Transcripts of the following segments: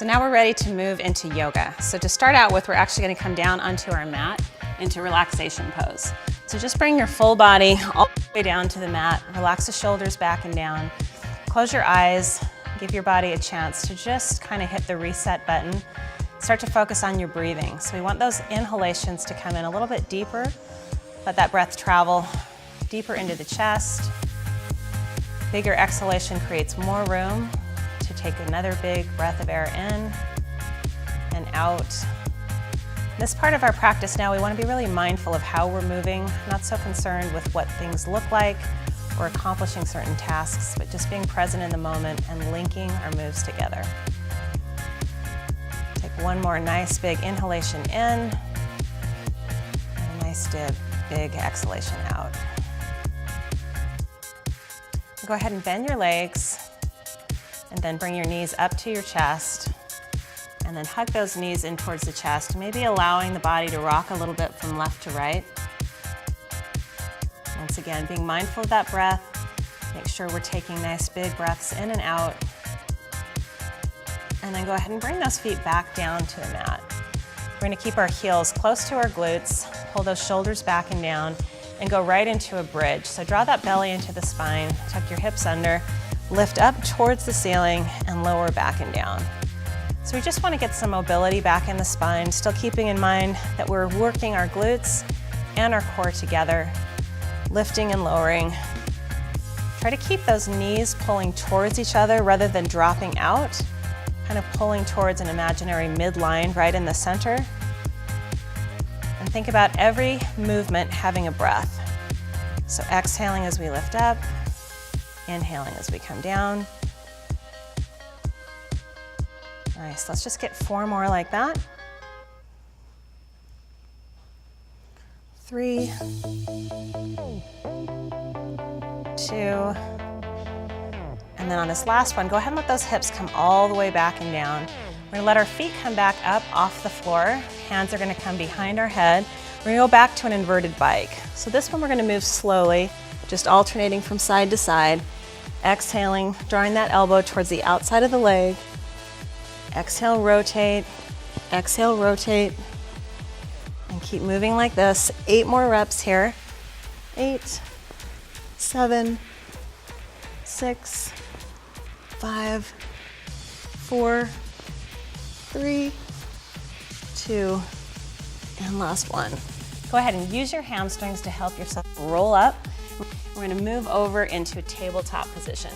So now we're ready to move into yoga. So to start out with, we're actually going to come down onto our mat into relaxation pose. So just bring your full body all the way down to the mat. Relax the shoulders back and down. Close your eyes. Give your body a chance to just kind of hit the reset button. Start to focus on your breathing. So we want those inhalations to come in a little bit deeper. Let that breath travel deeper into the chest. Bigger exhalation creates more room to take another big breath of air in and out. This part of our practice now, we want to be really mindful of how we're moving, not so concerned with what things look like or accomplishing certain tasks, but just being present in the moment and linking our moves together. Take one more nice big inhalation in, and a nice big exhalation out. Go ahead and bend your legs, and then bring your knees up to your chest, and then hug those knees in towards the chest, maybe allowing the body to rock a little bit from left to right. Once again, being mindful of that breath. Make sure we're taking nice big breaths in and out. And then go ahead and bring those feet back down to the mat. We're going to keep our heels close to our glutes, pull those shoulders back and down, and go right into a bridge. So draw that belly into the spine, tuck your hips under, lift up towards the ceiling, and lower back and down. So we just want to get some mobility back in the spine, still keeping in mind that we're working our glutes and our core together, lifting and lowering. Try to keep those knees pulling towards each other rather than dropping out, kind of pulling towards an imaginary midline right in the center. And think about every movement having a breath. So exhaling as we lift up, inhaling as we come down. Nice, let's just get 4 more like that. 3, 2, and then on this last one, go ahead and let those hips come all the way back and down. We're gonna let our feet come back up off the floor. Hands are gonna come behind our head. We're gonna go back to an inverted bike. So this one we're gonna move slowly, just alternating from side to side. Exhaling, drawing that elbow towards the outside of the leg. Exhale, rotate, and keep moving like this. 8 more reps here. 8, 7, 6, 5, 4, 3, 2, and last one. Go ahead and use your hamstrings to help yourself roll up. We're going to move over into a tabletop position.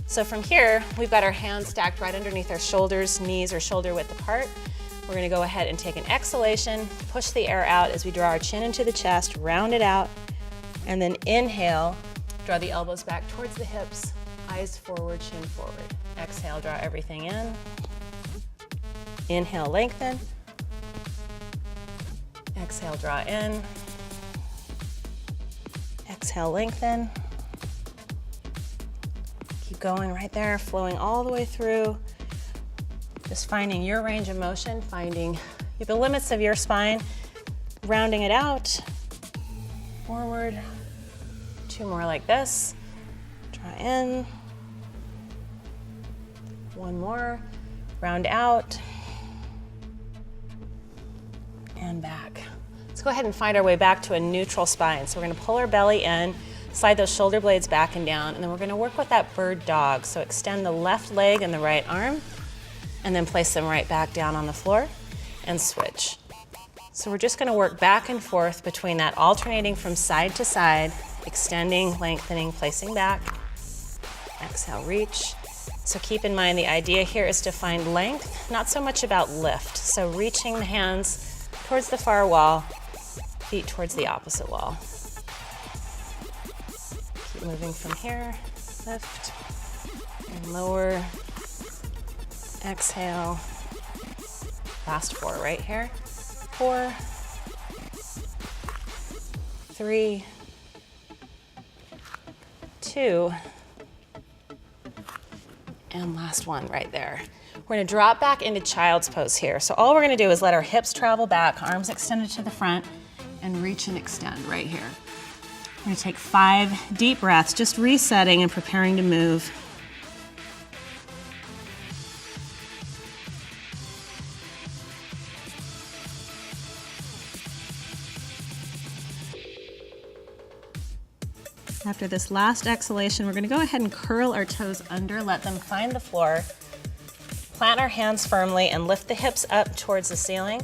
So from here, we've got our hands stacked right underneath our shoulders, knees are shoulder width apart. We're going to go ahead and take an exhalation, push the air out as we draw our chin into the chest, round it out, and then inhale, draw the elbows back towards the hips, eyes forward, chin forward. Exhale, draw everything in. Inhale, lengthen. Exhale, draw in. Exhale, lengthen. Keep going right there, flowing all the way through. Just finding your range of motion, finding the limits of your spine, rounding it out, forward. 2 more like this. Draw in. 1 more, round out, and back. Let's go ahead and find our way back to a neutral spine. So we're gonna pull our belly in, slide those shoulder blades back and down, and then we're gonna work with that bird dog. So extend the left leg and the right arm, and then place them right back down on the floor, and switch. So we're just gonna work back and forth between that, alternating from side to side, extending, lengthening, placing back. Exhale, reach. So keep in mind the idea here is to find length, not so much about lift. So reaching the hands towards the far wall, feet towards the opposite wall. Keep moving from here, lift and lower, exhale. Last 4 right here. 4, 3, 2, and last one right there. We're gonna drop back into child's pose here. So all we're gonna do is let our hips travel back, arms extended to the front, and reach and extend right here. We're gonna take 5 deep breaths, just resetting and preparing to move. After this last exhalation, we're gonna go ahead and curl our toes under, let them find the floor. Plant our hands firmly and lift the hips up towards the ceiling.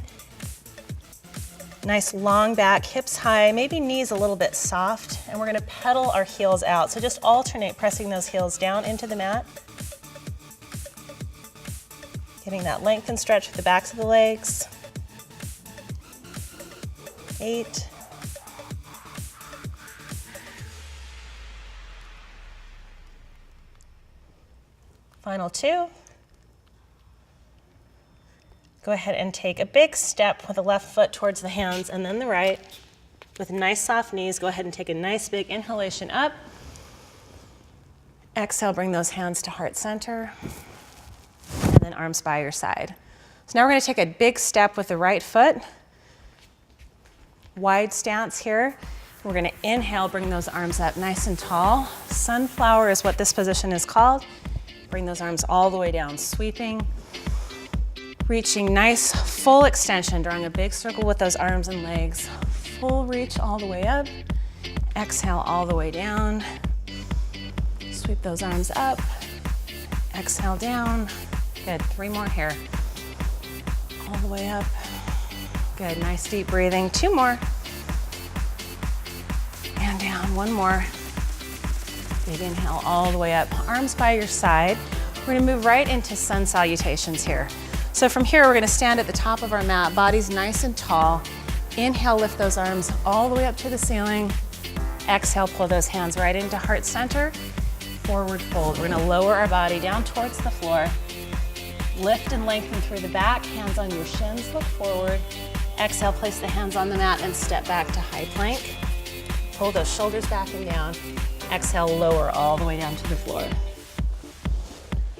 Nice long back, hips high, maybe knees a little bit soft, and we're gonna pedal our heels out. So just alternate pressing those heels down into the mat. Getting that length and stretch with the backs of the legs. 8. Final 2. Go ahead and take a big step with the left foot towards the hands and then the right. With nice soft knees, go ahead and take a nice big inhalation up. Exhale, bring those hands to heart center. And then arms by your side. So now we're going to take a big step with the right foot. Wide stance here. We're going to inhale, bring those arms up nice and tall. Sunflower is what this position is called. Bring those arms all the way down, sweeping. Reaching nice full extension, drawing a big circle with those arms and legs. Full reach all the way up. Exhale all the way down. Sweep those arms up. Exhale down. Good, 3 more here. All the way up. Good, nice deep breathing. 2 more. And down, 1 more. Big inhale all the way up. Arms by your side. We're gonna move right into sun salutations here. So from here, we're gonna stand at the top of our mat, bodies nice and tall. Inhale, lift those arms all the way up to the ceiling. Exhale, pull those hands right into heart center. Forward fold. We're gonna lower our body down towards the floor. Lift and lengthen through the back, hands on your shins, look forward. Exhale, place the hands on the mat and step back to high plank. Pull those shoulders back and down. Exhale, lower all the way down to the floor.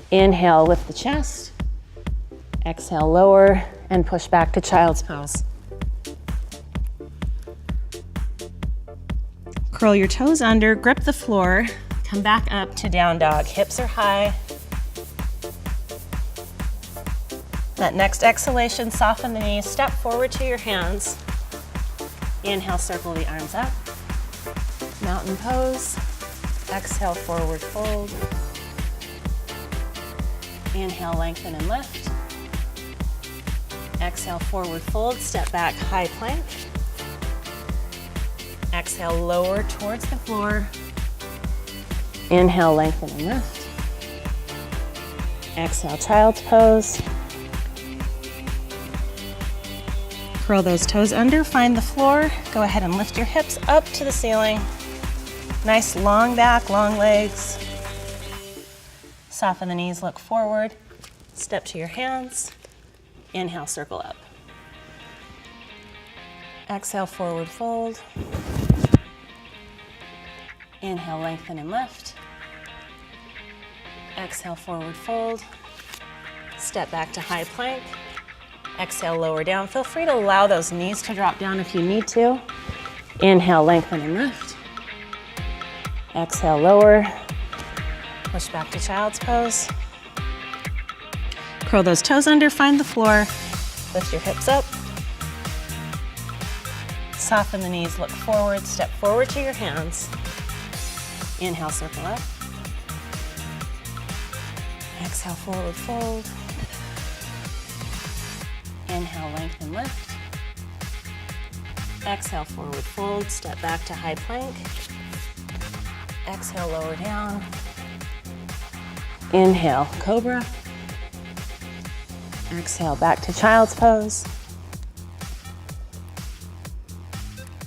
Inhale, lift the chest. Exhale, lower, and push back to child's pose. Curl your toes under, grip the floor, come back up to down dog. Hips are high. That next exhalation, soften the knees, step forward to your hands. Inhale, circle the arms up. Mountain pose. Exhale, forward fold. Inhale, lengthen and lift. Exhale, forward fold, step back, high plank. Exhale, lower towards the floor. Inhale, lengthen and lift. Exhale, child's pose. Curl those toes under, find the floor. Go ahead and lift your hips up to the ceiling. Nice long back, long legs. Soften the knees, look forward. Step to your hands. Inhale, circle up. Exhale, forward fold. Inhale, lengthen and lift. Exhale, forward fold. Step back to high plank. Exhale, lower down. Feel free to allow those knees to drop down if you need to. Inhale, lengthen and lift. Exhale, lower. Push back to child's pose. Curl those toes under, find the floor. Lift your hips up. Soften the knees, look forward, step forward to your hands. Inhale, circle up. Exhale, forward fold. Inhale, lengthen, lift. Exhale, forward fold, step back to high plank. Exhale, lower down. Inhale, cobra. Exhale, back to child's pose.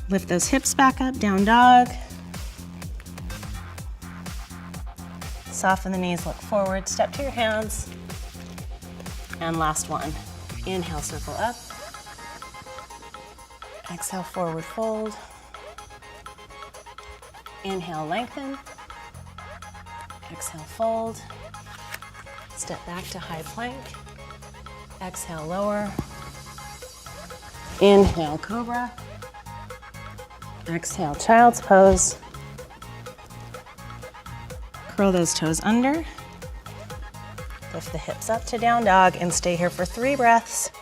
Lift those hips back up, down dog. Soften the knees, look forward, step to your hands. And last one. Inhale, circle up. Exhale, forward fold. Inhale, lengthen. Exhale, fold. Step back to high plank. Exhale, lower. Inhale, cobra. Exhale, child's pose. Curl those toes under. Lift the hips up to down dog and stay here for 3 breaths.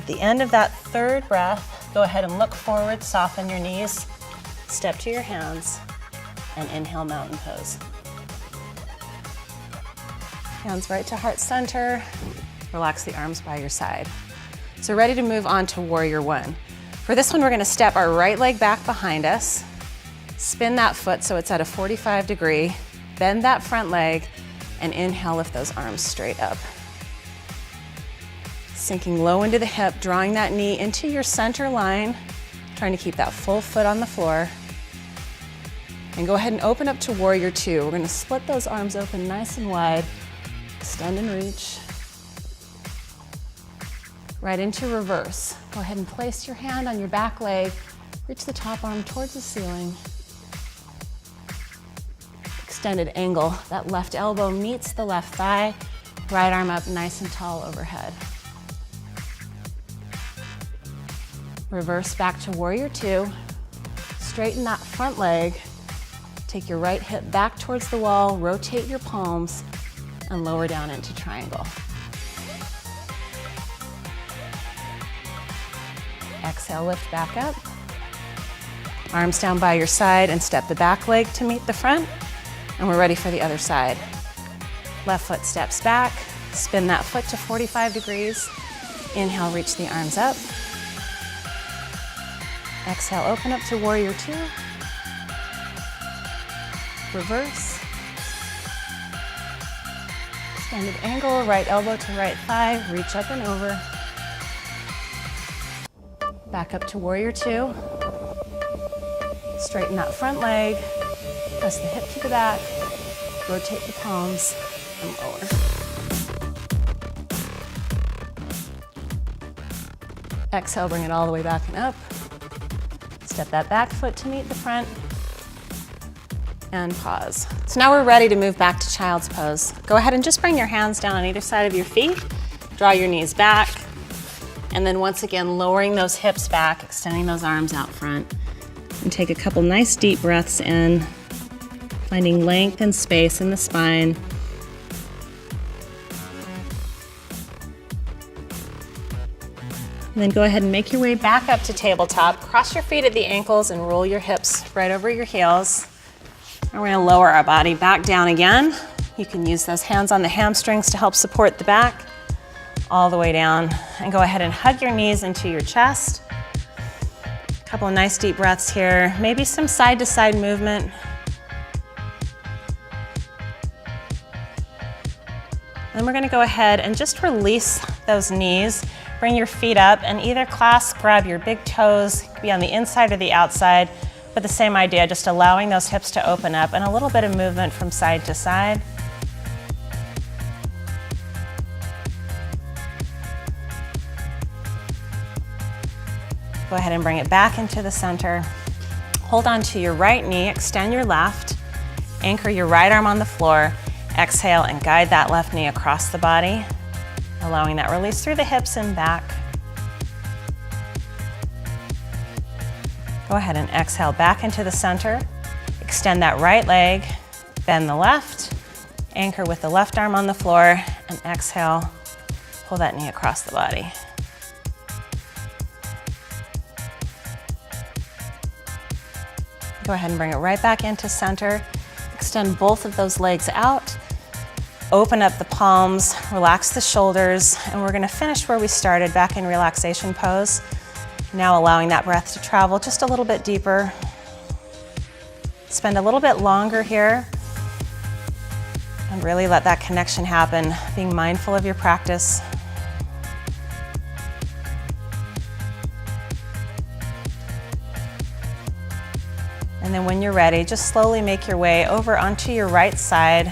At the end of that third breath, go ahead and look forward, soften your knees, step to your hands, and inhale, mountain pose. Hands right to heart center. Relax the arms by your side. So ready to move on to Warrior One. For this one, we're gonna step our right leg back behind us, spin that foot so it's at a 45 degree, bend that front leg, and inhale, lift those arms straight up. Sinking low into the hip, drawing that knee into your center line, trying to keep that full foot on the floor. And go ahead and open up to Warrior Two. We're gonna split those arms open nice and wide, extend and reach. Right into reverse. Go ahead and place your hand on your back leg, reach the top arm towards the ceiling. Extended angle, that left elbow meets the left thigh, right arm up nice and tall overhead. Reverse back to Warrior Two. Straighten that front leg. Take your right hip back towards the wall, rotate your palms, and lower down into triangle. Exhale, lift back up. Arms down by your side and step the back leg to meet the front. And we're ready for the other side. Left foot steps back, spin that foot to 45 degrees. Inhale, reach the arms up. Exhale, open up to Warrior Two. Reverse. Extended angle, right elbow to right thigh, reach up and over. Back up to Warrior Two. Straighten that front leg, press the hip to the back, rotate the palms, and lower. Exhale, bring it all the way back and up. Step that back foot to meet the front, and pause. So now we're ready to move back to child's pose. Go ahead and just bring your hands down on either side of your feet, draw your knees back, and then once again, lowering those hips back, extending those arms out front. And take a couple nice deep breaths in, finding length and space in the spine. And then go ahead and make your way back up to tabletop. Cross your feet at the ankles and roll your hips right over your heels. And we're gonna lower our body back down again. You can use those hands on the hamstrings to help support the back. All the way down, and go ahead and hug your knees into your chest. A couple of nice deep breaths here, maybe some side to side movement. Then we're gonna go ahead and just release those knees. Bring your feet up and either clasp, grab your big toes, be on the inside or the outside, but the same idea, just allowing those hips to open up and a little bit of movement from side to side. Go ahead and bring it back into the center. Hold on to your right knee, extend your left, anchor your right arm on the floor, exhale and guide that left knee across the body, allowing that release through the hips and back. Go ahead and exhale back into the center. Extend that right leg, bend the left, anchor with the left arm on the floor, and exhale, pull that knee across the body. Go ahead and bring it right back into center. Extend both of those legs out. Open up the palms, relax the shoulders, and we're gonna finish where we started, back in relaxation pose. Now allowing that breath to travel just a little bit deeper. Spend a little bit longer here, and really let that connection happen, being mindful of your practice. And then when you're ready, just slowly make your way over onto your right side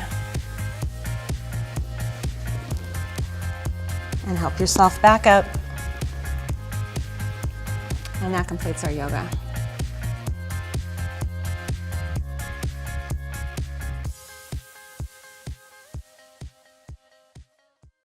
and help yourself back up. And that completes our yoga.